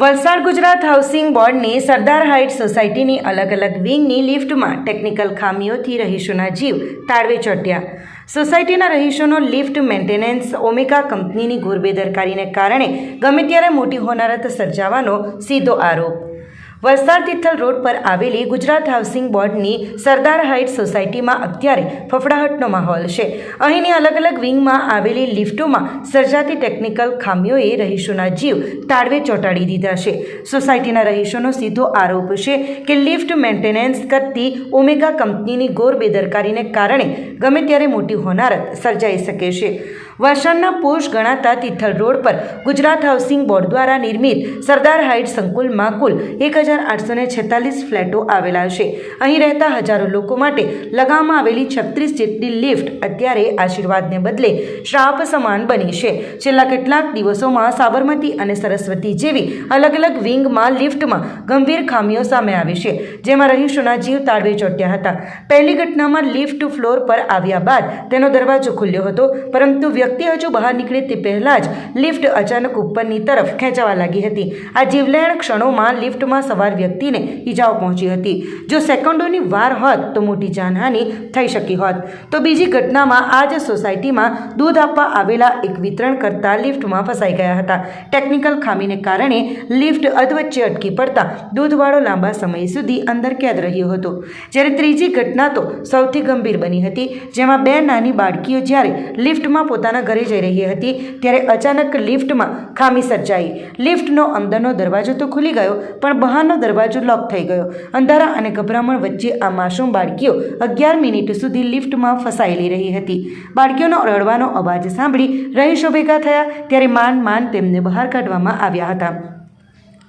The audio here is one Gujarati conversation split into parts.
વલસાડ ગુજરાત હાઉસિંગ બોર્ડની સરદાર હાઇટ્સ સોસાયટીની અલગ અલગ વિંગની લિફ્ટમાં ટેકનિકલ ખામીઓથી રહીશોના જીવ તાળવે ચોંટ્યા। સોસાયટીના રહીશોનો લિફ્ટ મેન્ટેનન્સ ઓમેગા કંપનીની ઘોર બેદરકારીને કારણે ગમે ત્યારે મોટી હોનારત સર્જાવાનો સીધો આરોપ। વલસાડ તિથલ રોડ પર આવેલી ગુજરાત હાઉસિંગ બોર્ડની સરદાર હાઇટ્સ સોસાયટીમાં અત્યારે ફફડાહટનો માહોલ છે। અહીંની અલગ અલગ વિંગમાં આવેલી લિફ્ટોમાં સર્જાતી ટેકનિકલ ખામીઓએ રહીશોના જીવ તાળવે ચોંટાડી દીધા છે। સોસાયટીના રહીશોનો સીધો આરોપ છે કે લિફ્ટ મેન્ટેનન્સ કરતી ઓમેગા કંપનીની ઘોર બેદરકારીને કારણે ગમે ત્યારે મોટી હોનારત સર્જાઈ શકે છે। વલસાડના પોશ ગણાતા તિથલ રોડ પર ગુજરાત હાઉસિંગ બોર્ડ દ્વારા નિર્મિત સરદાર હાઇટ્સ સંકુલમાં કુલ 1846 ફ્લેટો આવેલા છે। અહીં રહેતા હજારો લોકો માટે લગાવવામાં આવેલી 36 જેટલી લિફ્ટ અત્યારે આશીર્વાદને બદલે શ્રાપ સમાન બની છે। છેલ્લા કેટલાક દિવસોમાં સાબરમતી અને સરસ્વતી જેવી અલગ અલગ વિંગમાં લિફ્ટમાં ગંભીર ખામીઓ સામે આવી છે, જેમાં રહીશોના જીવ તાળવે ચોંટ્યા હતા। પહેલી ઘટનામાં લિફ્ટ ફ્લોર પર આવ્યા બાદ તેનો દરવાજો ખુલ્યો હતો, પરંતુ વ્યક્તિ હજુ બહાર નીકળે તે પહેલા જ લિફ્ટ અચાનક ઉપરની તરફ ખેંચાવા લાગી હતી। આ જીવલેણ ક્ષણોમાં લિફ્ટમાં સવાર વ્યક્તિને ઈજાઓ પહોંચી હતી। જો સેકન્ડોની વાર હોત તો મોટી જાનહાનિ થઈ શકી હોત। તો બીજી ઘટનામાં આ જ સોસાયટીમાં દૂધ આપવા આવેલા એક વિતરણ કરતા લિફ્ટમાં ફસાઈ ગયા હતા। ટેકનિકલ ખામીને કારણે લિફ્ટ અધવચ્ચે અટકી પડતા દૂધવાળો લાંબા સમય સુધી અંદર કેદ રહ્યો હતો। જ્યારે ત્રીજી ઘટના તો સૌથી ગંભીર બની હતી, જેમાં બે નાની બાળકીઓ જ્યારે લિફ્ટમાં પોતાના ઘરે જઈ રહી હતી ત્યારે અચાનક લિફ્ટમાં ખામી સર્જાઈ। લિફ્ટનો અંદરનો દરવાજો તો ખુલી ગયો, પણ બહારનો દરવાજો લોક થઈ ગયો। અંધારા અને ગભરામણ વચ્ચે આ માસૂમ બાળકીઓ 11 મિનિટ સુધી લિફ્ટમાં ફસાયેલી રહી હતી। બાળકીઓનો રડવાનો અવાજ સાંભળી રહીશો ભેગા થયા ત્યારે માંડ તેમને બહાર કાઢવામાં આવ્યા હતા।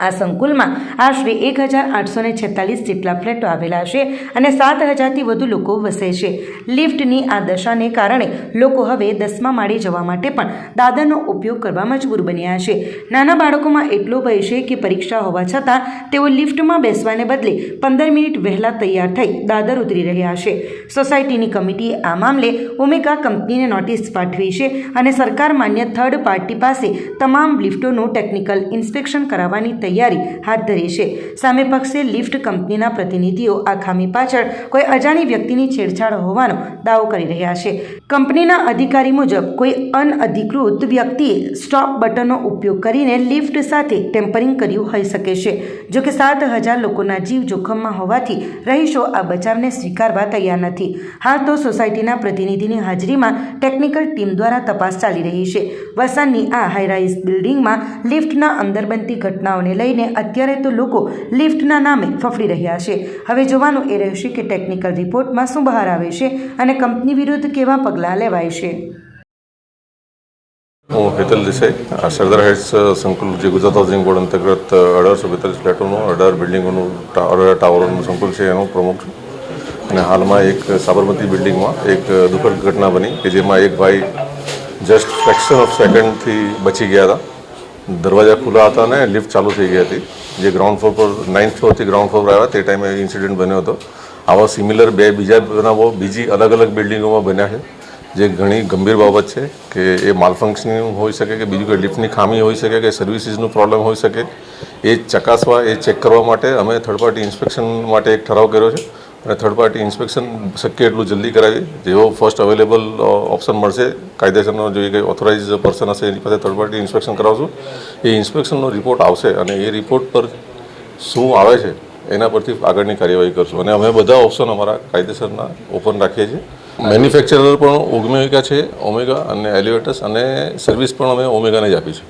આ સંકુલમાં આશરે 1846 જેટલા ફ્લેટો આવેલા છે અને 7000થી વધુ લોકો વસે છે। લિફ્ટની આ દશાને કારણે લોકો હવે 10મા માળે જવા માટે પણ દાદરનો ઉપયોગ કરવા મજબૂર બન્યા છે। નાના બાળકોમાં એટલો ભય છે કે પરીક્ષા હોવા છતાં તેઓ લિફ્ટમાં બેસવાને બદલે 15 મિનિટ વહેલા તૈયાર થઈ દાદર ઉતરી રહ્યા છે। સોસાયટીની કમિટીએ આ મામલે ઓમેગા કંપનીને નોટિસ પાઠવી છે અને સરકાર માન્ય થર્ડ પાર્ટી પાસે તમામ લિફ્ટોનું ટેકનિકલ ઇન્સ્પેક્શન કરાવવાની તૈયારી હાથ ધરી છે। સામે પક્ષે લિફ્ટ કંપનીના પ્રતિનિધિઓ આ ખામી પાછળ કોઈ અજાણી વ્યક્તિની છેડછાડ હોવાનો દાવો કરી રહ્યા છે। કંપનીના અધિકારી મુજબ કોઈ અનઅધિકૃત વ્યક્તિએ સ્ટોપ બટનનો ઉપયોગ કરીને લિફ્ટ સાથે ટેમ્પરિંગ કર્યું હોઈ શકે છે। જોકે 7000 લોકોના જીવ જોખમમાં હોવાથી રહીશો આ બચાવને સ્વીકારવા તૈયાર નથી। હાલ તો સોસાયટીના પ્રતિનિધિની હાજરીમાં ટેકનિકલ ટીમ દ્વારા તપાસ ચાલી રહી છે। વલસાડની આ હાઈરાઇઝ બિલ્ડિંગમાં લિફ્ટના અંદર બનતી ઘટનાઓને લઈને અત્યારે તો લોકો લિફ્ટના નામે ફફડી રહ્યા છે। હવે જોવાનું એ રહેશે કે ટેકનિકલ રિપોર્ટમાં શું બહાર આવે છે અને કંપની વિરુદ્ધ કેવા પગલાં લેવાય છે। હું હેતલ દેસાઈ, સરદાર હાઇટ્સ સંકુલ જે ગુજરાત હાઉસિંગ બોર્ડ અંતર્ગત 1842 ફ્લેટોનું 18 બિલ્ડિંગોનું 18 ટાવરોનું સંકુલ છે એનો પ્રમુખ છું। અને હાલમાં એક સાબરમતી બિલ્ડિંગમાં એક દુઃખદ ઘટના બની કે જેમાં એક ભાઈ જસ્ટ ફ્રેક્શન ઓફ સેકન્ડથી બચી ગયા હતા। દરવાજા ખુલ્લા હતા અને લિફ્ટ ચાલુ થઈ ગઈ હતી, જે ગ્રાઉન્ડ ફ્લોર પર 9th ફ્લોરથી ગ્રાઉન્ડ ફ્લોર આવ્યા તે ટાઈમે ઇન્સિડન્ટ બન્યો હતો। આવા સિમિલર બીજા બનાવો બીજી અલગ અલગ બિલ્ડિંગોમાં બન્યા છે, જે ઘણી ગંભીર બાબત છે કે એ માલફંક્શનિંગ હોઈ શકે કે બીજું કોઈ લિફ્ટની ખામી હોઈ શકે કે સર્વિસીસનું પ્રોબ્લેમ હોઈ શકે। એ ચકાસવા એ ચેક કરવા માટે અમે થર્ડ પાર્ટી ઇન્સ્પેક્શન માટે એક ઠરાવ કર્યો છે અને થર્ડ પાર્ટી ઇન્સ્પેક્શન શક્ય એટલું જલ્દી કરાવી, જેવો ફર્સ્ટ અવેલેબલ ઓપ્શન મળશે કાયદેસરનો જો કંઈ ઓથોરાઇઝ પર્સન હશે એની પાસે થર્ડ પાર્ટી ઇન્સ્પેક્શન કરાવશું। એ ઇન્સ્પેક્શનનો રિપોર્ટ આવશે અને એ રિપોર્ટ પર શું આવે છે એના પરથી આગળની કાર્યવાહી કરશું અને અમે બધા ઓપ્શન અમારા કાયદેસરના ઓપન રાખીએ છીએ। મેન્યુફેક્ચરર પણ ઓમેગા છે, ઓમેગા અને એલિવેટર્સ અને સર્વિસ પણ અમે ઓમેગાને જ આપી છે।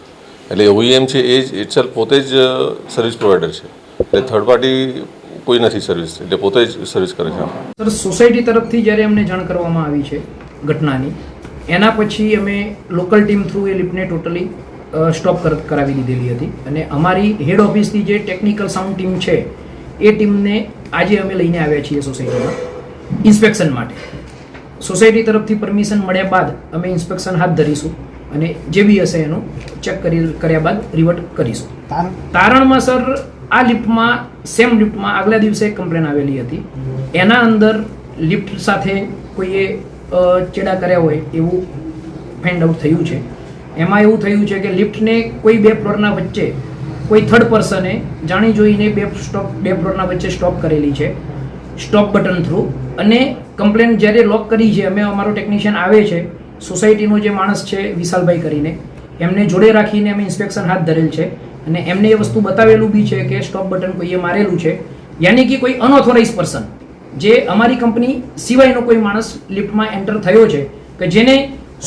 એટલે OEM છે એ જ ઇટસેલ્ફ પોતે જ સર્વિસ પ્રોવાઈડર છે, એટલે થર્ડ પાર્ટી કોઈ નથી સર્વિસ, એટલે પોતે જ સર્વિસ કરે છે। સર, સોસાયટી તરફથી જ્યારે અમને જાણ કરવામાં આવી છે ઘટનાની, એના પછી અમે લોકલ ટીમ થ્રુ એ લિફ્ટને ટોટલી સ્ટોપ કરાવી દીધેલી હતી અને અમારી હેડ ઓફિસની જે ટેકનિકલ સાઉન્ડ ટીમ છે એ ટીમને આજે અમે લઈને આવ્યા છીએ સોસાયટીમાં ઇન્સ્પેક્શન માટે। સોસાયટી તરફથી પરમિશન મળ્યા બાદ અમે ઇન્સ્પેક્શન હાથ ધરીશું અને જે બી હશે એનું ચેક કર્યા બાદ રિવર્ટ કરીશું। તારણમાં સર આ લિફ્ટમાં સેમ લિફ્ટમાં આગલા દિવસે કમ્પ્લેન આવેલી હતી, એના અંદર લિફ્ટ સાથે કોઈએ ચેડા કર્યા હોય એવું ફાઇન્ડ આઉટ થયું છે। એમાં એવું થયું છે કે લિફ્ટને કોઈ બે ફ્લોરના વચ્ચે કોઈ થર્ડ પર્સને જાણી જોઈને બે ફ્લોરના વચ્ચે સ્ટોપ કરેલી છે સ્ટોપ બટન થ્રુ. અને કમ્પ્લેન જ્યારે લોક કરી છે, અમે અમારો ટેકનિશિયન આવે છે, સોસાયટીનો જે માણસ છે વિશાલભાઈ કરીને, એમને જોડે રાખીને અમે ઇન્સ્પેક્શન હાથ ધરેલ છે અને એમને એ વસ્તુ બતાવેલું બી છે કે સ્ટોપ બટન કોઈએ મારેલું છે, યાની કે કોઈ અનઓથોરાઇઝ પર્સન, જે અમારી કંપની સિવાયનો કોઈ માણસ લિફ્ટમાં એન્ટર થયો છે, કે જેને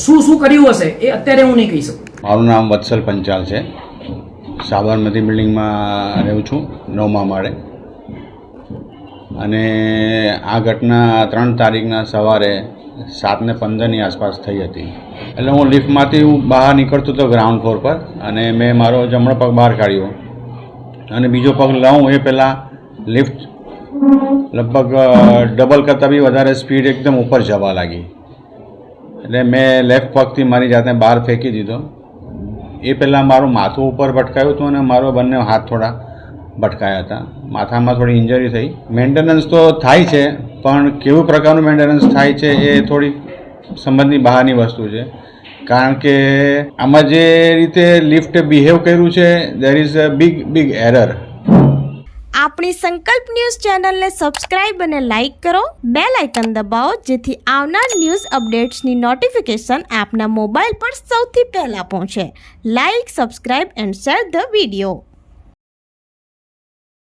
શું શું કર્યું હશે એ અત્યારે હું નહીં કહી શકું. મારું નામ વત્સલ પંચાલ છે. સાબરમતી બિલ્ડિંગમાં રહું છું, 9મા માળે. અને આ ઘટના 3 તારીખના સવારે 7:15ની આસપાસ થઈ હતી. એટલે હું લિફ્ટમાંથી બહાર નીકળતો હતો ગ્રાઉન્ડ ફ્લોર પર, અને મેં મારો જમણો પગ બહાર કાઢ્યો અને બીજો પગ લઉં એ પહેલાં લિફ્ટ લગભગ ડબલ કરતાં બી વધારે સ્પીડ એકદમ ઉપર જવા લાગી. એટલે મેં લેફ્ટ પગથી મારી જાતને બહાર ફેંકી દીધો. એ પહેલાં મારું માથું ઉપર ભટકાયું હતું અને મારો બંને હાથ થોડા ભટકાયા હતા. માથામાં થોડી ઇન્જરી થઈ. મેન્ટેનન્સ તો થાય છે, પણ કેવું પ્રકારનું મેન્ટેનન્સ થાય છે એ થોડી સમજની બહારની વસ્તુ છે. કારણ કે આમાં જે રીતે લિફ્ટ બિહેવ કર્યું છે, there is a big error. આપણી સંકલ્પ ન્યૂઝ ચેનલને સબસ્ક્રાઇબ અને લાઇક કરો, બેલ આઇકન દબાવો, જેથી આવનાર ન્યૂઝ અપડેટ્સની નોટિફિકેશન આપના મોબાઈલ પર સૌથી પહેલા પહોંચે. Like, subscribe and share the video.